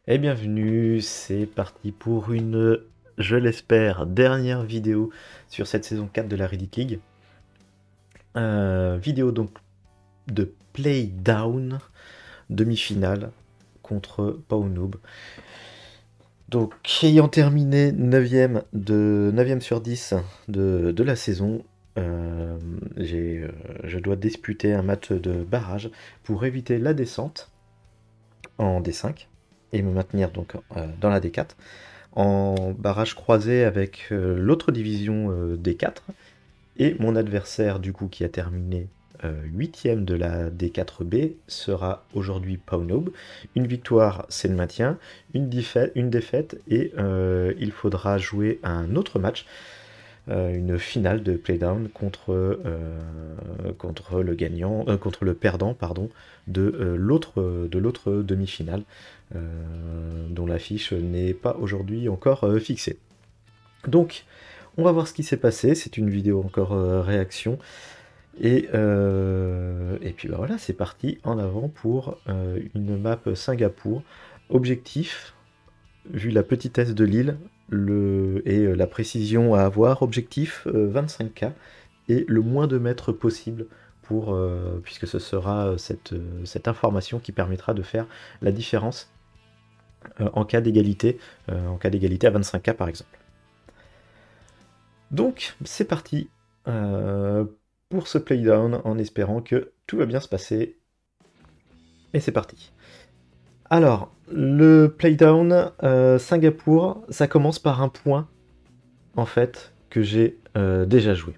Et bienvenue, c'est parti pour une, je l'espère, dernière vidéo sur cette saison 4 de la Reddit League. Vidéo donc de Playdown, demi-finale contre Pawnoob. Donc ayant terminé 9ème sur 10 de la saison, je dois disputer un match de barrage pour éviter la descente en D5 et me maintenir donc dans la D4. En barrage croisé avec l'autre division D4 et mon adversaire du coup qui a terminé 8ème de la D4B sera aujourd'hui Pawnoob. Une victoire c'est le maintien, une défaite et il faudra jouer un autre match, une finale de Playdown contre le gagnant, contre le perdant pardon, de l'autre demi-finale, dont l'affiche n'est pas aujourd'hui encore fixée. Donc, on va voir ce qui s'est passé. C'est une vidéo encore réaction. Et puis bah voilà, c'est parti en avant pour une map Singapour. Objectif, vu la petitesse de l'île et la précision à avoir, objectif 25K et le moins de mètres possible puisque ce sera cette information qui permettra de faire la différence en cas d'égalité à 25K par exemple. Donc c'est parti pour ce playdown en espérant que tout va bien se passer. Et c'est parti. Alors, le playdown Singapour, ça commence par un point en fait que j'ai déjà joué.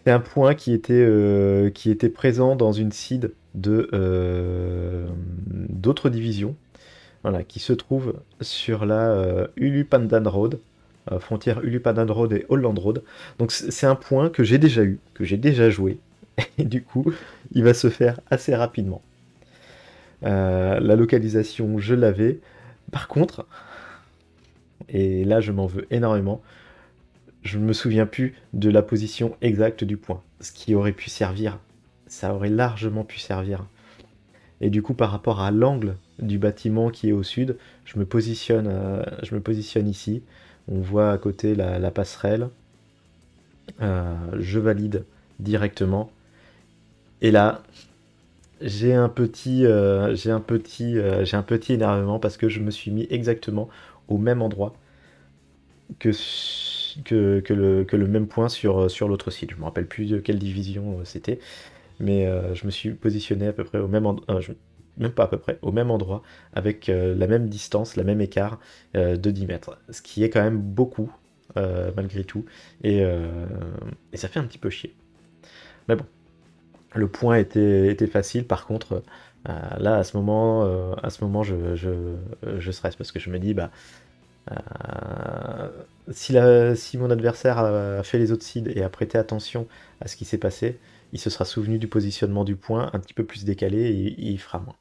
C'est un point qui était présent dans une seed d'autres divisions, voilà, qui se trouve sur la Ulupandan Road, frontière Ulupandan Road et Holland Road. Donc c'est un point que j'ai déjà eu, que j'ai déjà joué, et du coup, il va se faire assez rapidement. La localisation, je l'avais. Par contre, et là je m'en veux énormément, je ne me souviens plus de la position exacte du point. Ce qui aurait pu servir, ça aurait largement pu servir. Et du coup, par rapport à l'angle du bâtiment qui est au sud, je me positionne ici. On voit à côté la passerelle. Je valide directement. Et là, j'ai un petit énervement parce que je me suis mis exactement au même endroit que le même point sur l'autre site. Je me rappelle plus de quelle division c'était, mais je me suis positionné à peu près au même endroit, même pas à peu près, au même endroit, avec la même distance, la même écart de 10 mètres. Ce qui est quand même beaucoup, malgré tout, et ça fait un petit peu chier. Mais bon, le point était facile, par contre, là, à ce moment je stresse, parce que je me dis, bah, si mon adversaire a fait les autres seeds et a prêté attention à ce qui s'est passé, il se sera souvenu du positionnement du point, un petit peu plus décalé, et il fera moins.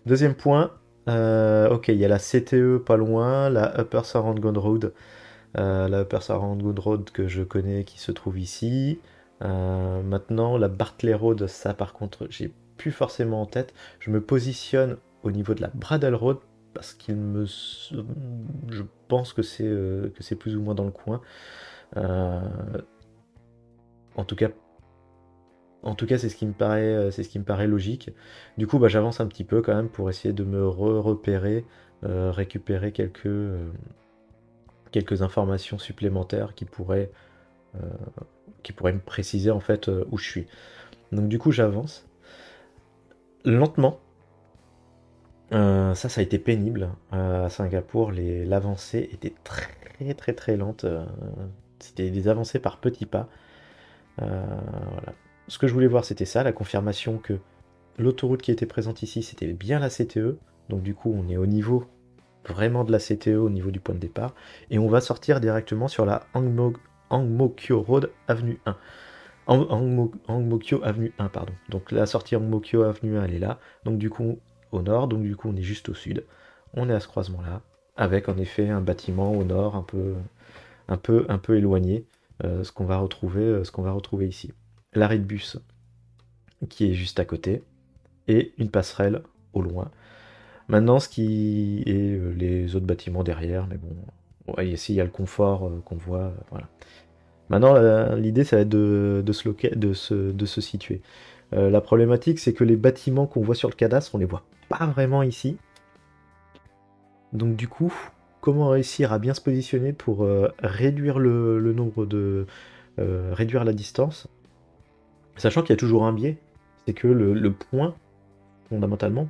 Deuxième point, ok, il y a la CTE pas loin, la Upper Sarangond Road, que je connais, qui se trouve ici. Maintenant, la Bartley Road, ça par contre, j'ai plus forcément en tête. Je me positionne au niveau de la Bradle Road parce je pense que c'est plus ou moins dans le coin. Euh, en tout cas, c'est ce qui me paraît logique. Du coup, bah, j'avance un petit peu quand même pour essayer de me repérer, récupérer quelques informations supplémentaires euh, qui pourraient me préciser en fait où je suis. Donc du coup, j'avance lentement. Ça a été pénible. À Singapour, l'avancée était très très très lente. C'était des avancées par petits pas. Voilà. Ce que je voulais voir, c'était ça, la confirmation que l'autoroute qui était présente ici, c'était bien la CTE. Donc du coup, on est au niveau vraiment de la CTE, au niveau du point de départ. Et on va sortir directement sur la Ang Mo Kio Road Avenue 1. Ang Mo Kio Avenue 1, pardon. Donc la sortie Ang Mo Kio Avenue 1, elle est là. Donc du coup, au nord. Donc du coup, on est juste au sud. On est à ce croisement-là. Avec en effet un bâtiment au nord, un peu éloigné. Ce qu'on va retrouver ici. L'arrêt de bus qui est juste à côté. Et une passerelle au loin. Maintenant, ce qui est les autres bâtiments derrière, mais bon, ouais, ici il y a le confort qu'on voit, voilà. Maintenant, l'idée, ça va être de se situer. La problématique, c'est que les bâtiments qu'on voit sur le cadastre, on les voit pas vraiment ici. Donc du coup, comment réussir à bien se positionner pour réduire le nombre de... réduire la distance, sachant qu'il y a toujours un biais, c'est que le point, fondamentalement,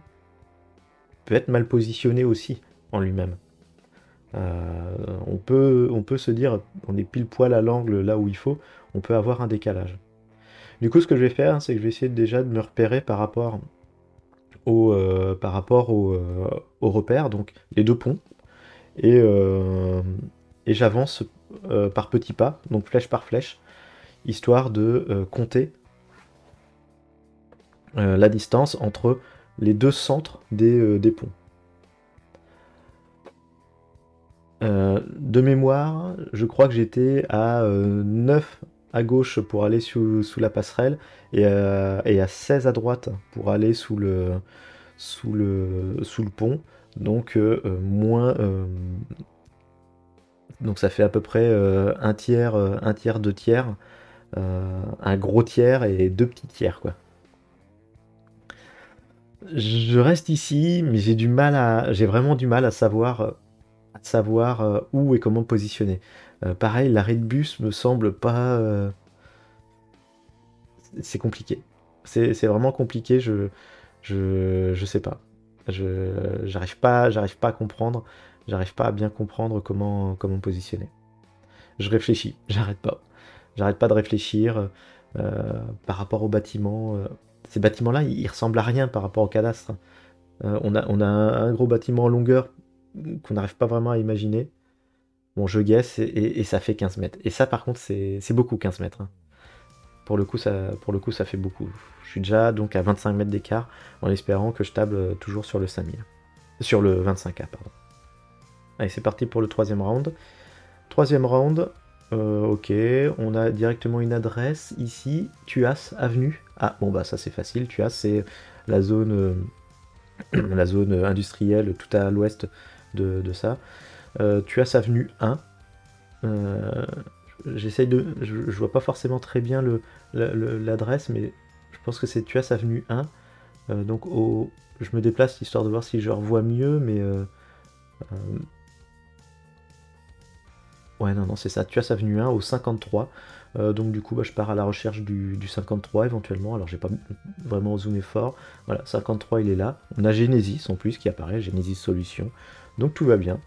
peut être mal positionné aussi en lui-même. On peut se dire, on est pile poil à l'angle là où il faut, on peut avoir un décalage. Du coup, ce que je vais faire, c'est que je vais essayer déjà de me repérer par rapport au repère, donc les deux ponts, et, euh, et j'avance par petits pas, donc flèche par flèche, histoire de compter la distance entre les deux centres des ponts. De mémoire, je crois que j'étais à 9 à gauche pour aller sous la passerelle et à 16 à droite pour aller sous le pont. Donc, donc ça fait à peu près un tiers, deux tiers, un gros tiers et deux petits tiers, quoi. Je reste ici, mais j'ai vraiment du mal à savoir où et comment positionner. Pareil, l'arrêt de bus me semble pas. C'est compliqué. C'est vraiment compliqué. Je sais pas. J'arrive pas à comprendre. J'arrive pas à bien comprendre comment positionner. Je réfléchis. J'arrête pas. J'arrête pas de réfléchir par rapport aux bâtiments. Ces bâtiments-là, ils ressemblent à rien par rapport au cadastre. On a un gros bâtiment en longueur qu'on n'arrive pas vraiment à imaginer. Bon, je guesse et ça fait 15 mètres. Et ça, par contre, c'est beaucoup 15 mètres, hein. Pour le coup, ça fait beaucoup. Je suis déjà donc à 25 mètres d'écart en espérant que je table toujours sur le 5000. Sur le 25K, pardon. Allez, c'est parti pour le troisième round. Troisième round, ok, on a directement une adresse ici, Tuas Avenue. Ah, bon, bah ça c'est facile, Tuas c'est la zone, la zone industrielle tout à l'ouest de ça. Tuas Avenue 1. Euh, J'essaye de. Je vois pas forcément très bien l'adresse, mais je pense que c'est Tuas Avenue 1. Donc je me déplace histoire de voir si je revois mieux, mais. Euh, ouais, non, non, c'est ça, Tuas Avenue 1 au 53. Donc du coup, bah, je pars à la recherche du 53 éventuellement. Alors j'ai pas vraiment zoomé fort. Voilà, 53 il est là. On a Genesis en plus qui apparaît, Genesis Solution. Donc tout va bien.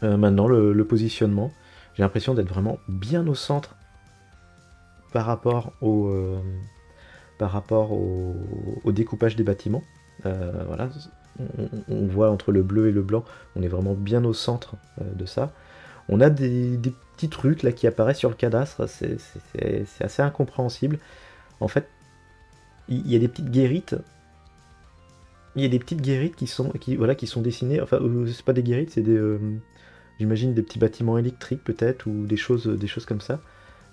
Maintenant, le positionnement. J'ai l'impression d'être vraiment bien au centre par rapport au découpage des bâtiments. Voilà, on voit entre le bleu et le blanc, on est vraiment bien au centre de ça. On a des petits trucs là qui apparaissent sur le cadastre, c'est assez incompréhensible. En fait, il y a des petites guérites. Il y a des petites guérites voilà, qui sont dessinées. Enfin, c'est pas des guérites, c'est des. J'imagine des petits bâtiments électriques peut-être, ou des choses comme ça.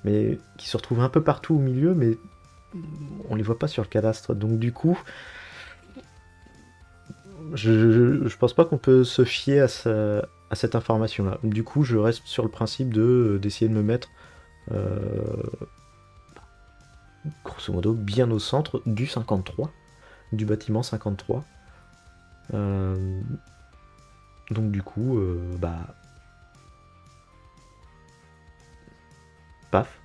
Mais qui se retrouvent un peu partout au milieu, mais on les voit pas sur le cadastre. Donc du coup, je pense pas qu'on peut se fier à cette information-là. Du coup, je reste sur le principe d'essayer de me mettre euh, grosso modo bien au centre du 53, du bâtiment 53. Euh, donc du coup, bah paf,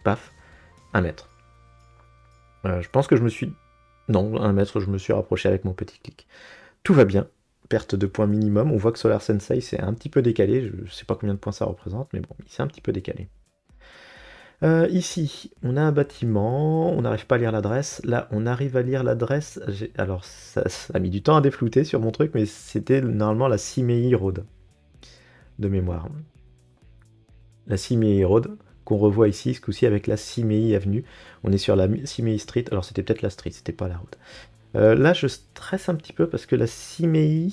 paf, 1 mètre. Je pense que je me suis... Non, 1 mètre, je me suis rapproché avec mon petit clic. Tout va bien. Perte de points minimum. On voit que Solar Sensei c'est un petit peu décalé. Je ne sais pas combien de points ça représente, mais bon, il s'est un petit peu décalé. Ici, on a un bâtiment. On n'arrive pas à lire l'adresse. Là, on arrive à lire l'adresse. Alors, ça a mis du temps à déflouter sur mon truc, mais c'était normalement la Simei Road. De mémoire. La Simei Road, qu'on revoit ici, ce coup-ci avec la Simei Avenue. On est sur la Simei Street. Alors, c'était peut-être la street, c'était pas la route. Là, je stresse un petit peu parce que la Simei,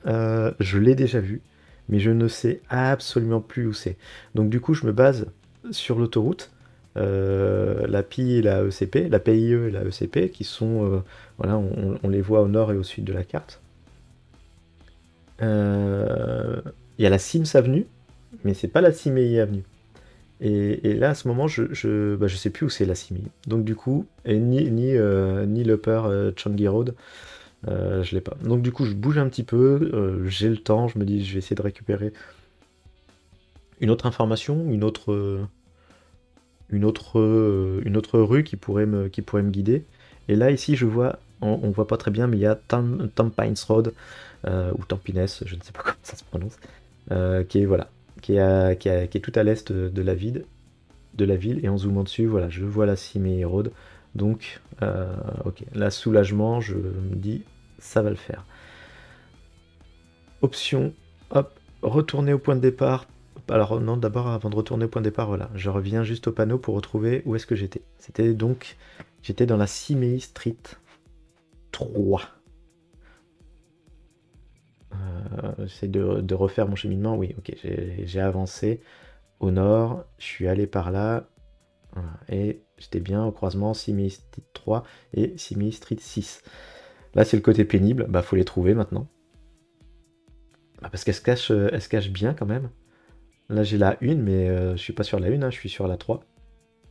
je l'ai déjà vue, mais je ne sais absolument plus où c'est. Donc du coup, je me base sur l'autoroute la PI et la ECP, la PIE et la ECP, qui sont, voilà, on les voit au nord et au sud de la carte. Il y a la Sims Avenue, mais c'est pas la CIMEI Avenue. Et là, à ce moment, bah, je sais plus où c'est la CIMEI. Donc du coup, et ni l'Upper Changi Road, je l'ai pas. Donc du coup, je bouge un petit peu, j'ai le temps, je me dis, je vais essayer de récupérer une autre information, une autre rue qui pourrait me guider. Et là, ici, je vois, on voit pas très bien, mais il y a Tampines Road, ou Tampines, je ne sais pas comment ça se prononce, qui est, voilà, qui est tout à l'est de la ville, et en zoomant dessus, voilà, je vois la Simei Road. Donc, ok, là, soulagement, je me dis, ça va le faire. Option, hop, retourner au point de départ. Alors non, d'abord, avant de retourner au point de départ, voilà, je reviens juste au panneau pour retrouver où est-ce que j'étais. C'était donc, j'étais dans la Simei Street 3. J'essaie de refaire mon cheminement. Oui, ok, j'ai avancé au nord, je suis allé par là, voilà, et j'étais bien au croisement Simei Street 3 et Simei Street 6. Là, c'est le côté pénible, bah faut les trouver maintenant. Bah, parce elle se cache bien quand même. Là, j'ai la 1, mais je suis pas sur la 1, hein, je suis sur la 3.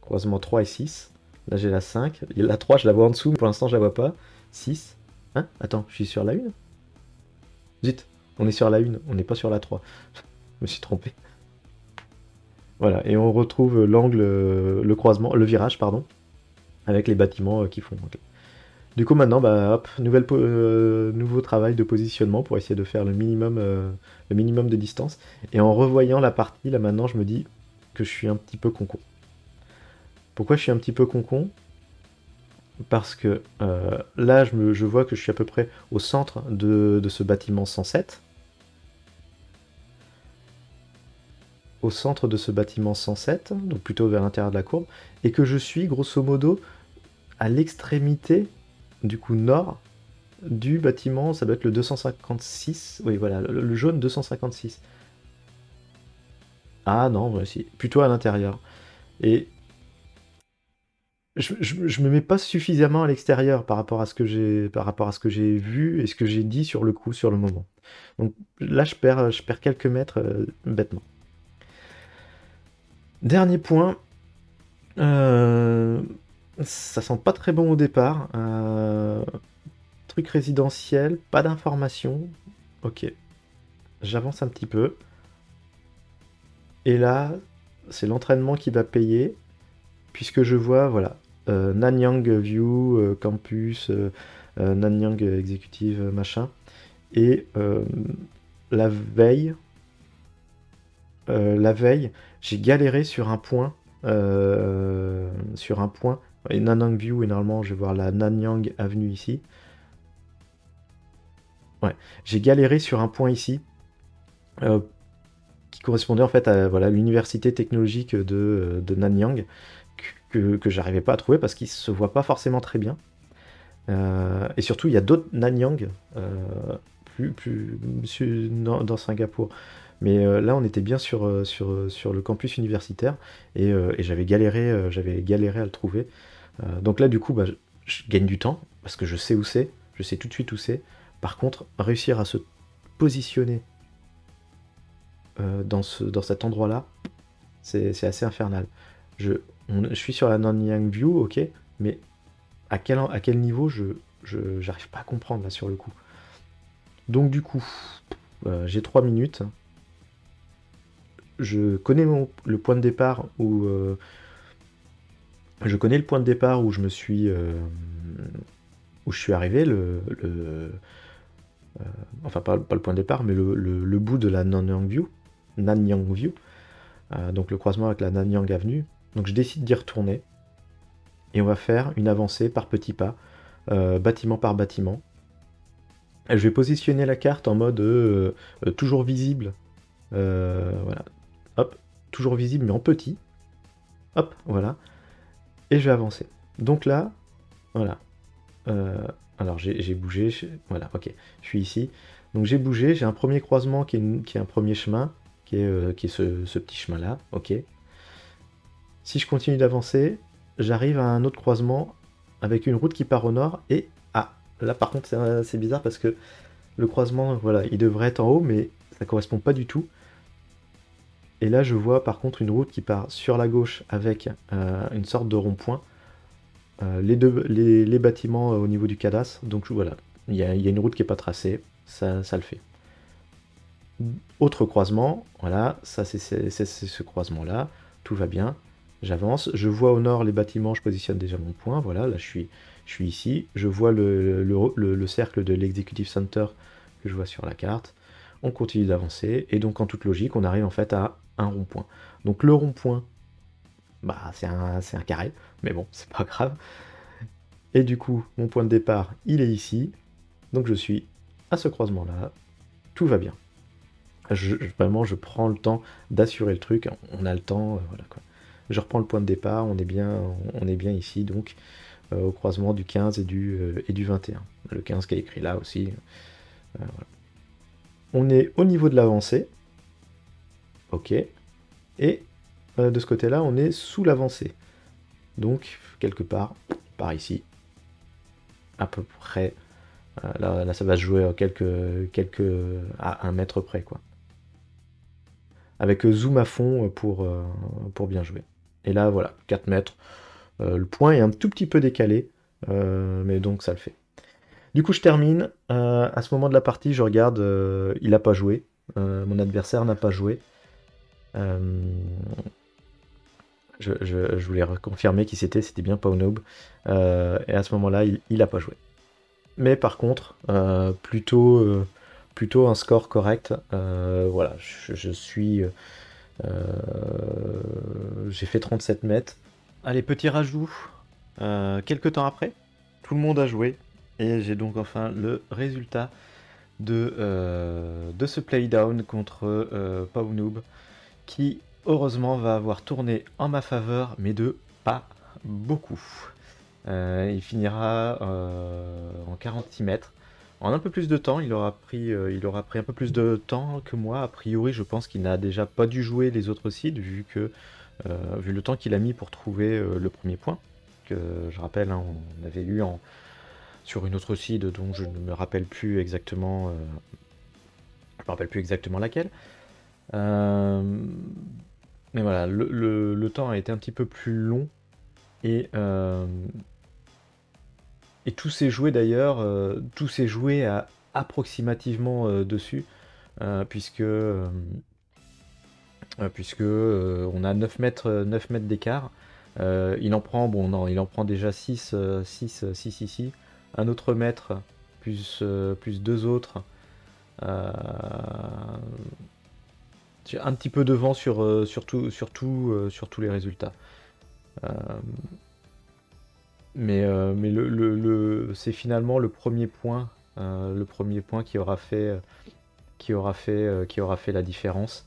Croisement 3 et 6. Là, j'ai la 5. La 3, je la vois en dessous, mais pour l'instant, je la vois pas. 6. Hein? Attends, je suis sur la 1? Zut, on est sur la 1, on n'est pas sur la 3. Je me suis trompé. Voilà, et on retrouve l'angle, le croisement, le virage, pardon, avec les bâtiments qui font. Ok. Du coup, maintenant, bah, hop, nouveau travail de positionnement pour essayer de faire le minimum de distance. Et en revoyant la partie, là maintenant, je me dis que je suis un petit peu concon. Pourquoi je suis un petit peu concon? Parce que là, je vois que je suis à peu près au centre de ce bâtiment 107. Au centre de ce bâtiment 107, donc plutôt vers l'intérieur de la courbe, et que je suis grosso modo à l'extrémité, du coup nord, du bâtiment, ça doit être le 256, oui voilà, le jaune 256. Ah non, voici, plutôt à l'intérieur. Et je me mets pas suffisamment à l'extérieur par rapport à ce que j'ai vu et ce que j'ai dit sur le coup, sur le moment. Donc là, je perds quelques mètres bêtement. Dernier point, ça sent pas très bon au départ. Truc résidentiel, pas d'informations. Ok, j'avance un petit peu. Et là, c'est l'entraînement qui va payer, puisque je vois, voilà, Nanyang View, Campus, Nanyang Executive, machin. Et la veille, j'ai galéré sur un point. Et Nanyang View, et normalement, je vais voir la Nanyang Avenue ici. Ouais, j'ai galéré sur un point ici. Qui correspondait en fait à voilà, l'université technologique de Nanyang, que j'arrivais pas à trouver parce qu'il se voit pas forcément très bien. Et surtout, il y a d'autres Nanyang dans Singapour. Mais là, on était bien sur le campus universitaire et j'avais galéré à le trouver. Donc là, du coup, bah, je gagne du temps parce que je sais où c'est, je sais tout de suite où c'est. Par contre, réussir à se positionner dans cet endroit-là, c'est assez infernal. Je suis sur la Nanyang View, ok, mais à quel niveau, j'arrive pas à comprendre là sur le coup. Donc du coup, j'ai 3 minutes. Je connais le point de départ où je me suis où je suis arrivé, enfin pas le point de départ, mais le bout de la Nanyang View. Donc le croisement avec la Nanyang Avenue. Donc je décide d'y retourner et on va faire une avancée par petits pas, bâtiment par bâtiment. Et je vais positionner la carte en mode toujours visible. Voilà, hop, toujours visible mais en petit. Hop, voilà. Et je vais avancer. Donc là, voilà. Alors j'ai bougé, voilà, ok, je suis ici. Donc j'ai bougé, j'ai un premier croisement qui est un premier chemin, qui est ce petit chemin-là, ok. Si je continue d'avancer, j'arrive à un autre croisement avec une route qui part au nord et... Ah, là par contre c'est bizarre parce que le croisement, voilà, il devrait être en haut, mais ça correspond pas du tout. Et là je vois par contre une route qui part sur la gauche avec une sorte de rond-point. Les bâtiments au niveau du cadastre, donc voilà, il y a une route qui est pas tracée, ça le fait. Autre croisement, voilà, ça c'est ce croisement-là, tout va bien, j'avance, je vois au nord les bâtiments, je positionne déjà mon point, voilà, là je suis ici, je vois le cercle de l'Executive Center que je vois sur la carte, on continue d'avancer, et donc en toute logique, on arrive en fait à un rond-point. Donc le rond-point, bah c'est un carré, mais bon, c'est pas grave. Et du coup, mon point de départ, il est ici, donc je suis à ce croisement-là, tout va bien. Vraiment, je prends le temps d'assurer le truc, on a le temps, voilà quoi. Je reprends le point de départ, on est bien ici, donc au croisement du 15 et du 21. Le 15 qui est écrit là aussi. Voilà. On est au niveau de l'avancée, ok, et de ce côté-là, on est sous l'avancée. Donc, quelque part, par ici, à peu près, là ça va se jouer à 1 mètre près, quoi. Avec zoom à fond pour bien jouer. Et là, voilà, 4 mètres. Le point est un tout petit peu décalé, mais donc ça le fait. Du coup, je termine. À ce moment de la partie, je regarde, il n'a pas joué. Mon adversaire n'a pas joué. Je voulais reconfirmer qui c'était bien Paunob. Et à ce moment-là, il n'a pas joué. Mais par contre, plutôt un score correct. Voilà, j'ai fait 37 mètres. Allez, petit rajout. Quelques temps après, tout le monde a joué. Et j'ai donc enfin le résultat de ce playdown contre Pawnoob, qui heureusement va avoir tourné en ma faveur, mais de pas beaucoup. Il finira en 46 mètres. En un peu plus de temps, il aura pris un peu plus de temps que moi. A priori, je pense qu'il n'a déjà pas dû jouer les autres seeds, vu le temps qu'il a mis pour trouver le premier point. Que je rappelle, hein, on avait eu sur une autre seed dont je ne me rappelle plus exactement. Je me rappelle plus exactement laquelle. Mais voilà, le temps a été un petit peu plus long et tout s'est joué d'ailleurs, tout s'est joué approximativement dessus, puisque on a 9 mètres d'écart. Il en prend, bon non, il en prend déjà 6 ici, un autre mètre, plus 2 autres. Un petit peu devant sur tous les résultats. Mais c'est finalement le premier point qui aura fait la différence.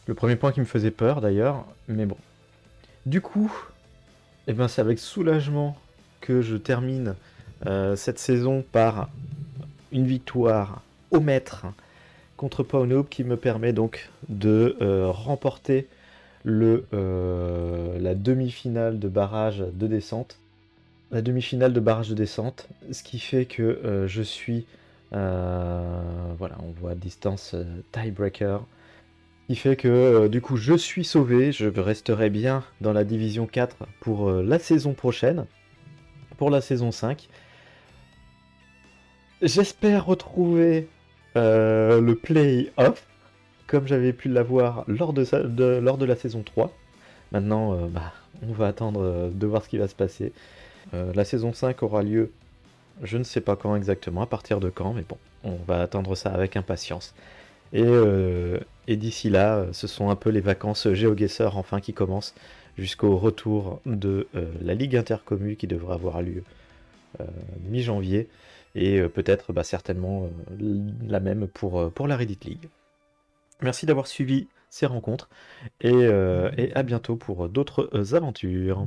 Le premier point qui me faisait peur d'ailleurs, mais bon. Du coup, eh ben, c'est avec soulagement que je termine cette saison par une victoire au mètre contre Paunob, qui me permet donc de remporter la demi-finale de barrage de descente. La demi-finale de barrage de descente, ce qui fait que je suis... voilà, on voit distance tiebreaker. Ce qui fait que du coup je suis sauvé, je resterai bien dans la division 4 pour la saison prochaine, pour la saison 5. J'espère retrouver le play-off, comme j'avais pu l'avoir lors de la saison 3. Maintenant, on va attendre de voir ce qui va se passer. La saison 5 aura lieu, je ne sais pas quand exactement, à partir de quand, mais bon, on va attendre ça avec impatience. Et d'ici là, ce sont un peu les vacances GeoGuessr enfin qui commencent, jusqu'au retour de la Ligue Intercommu qui devra avoir lieu mi-janvier, et peut-être certainement la même pour la Reddit League. Merci d'avoir suivi ces rencontres, et à bientôt pour d'autres aventures.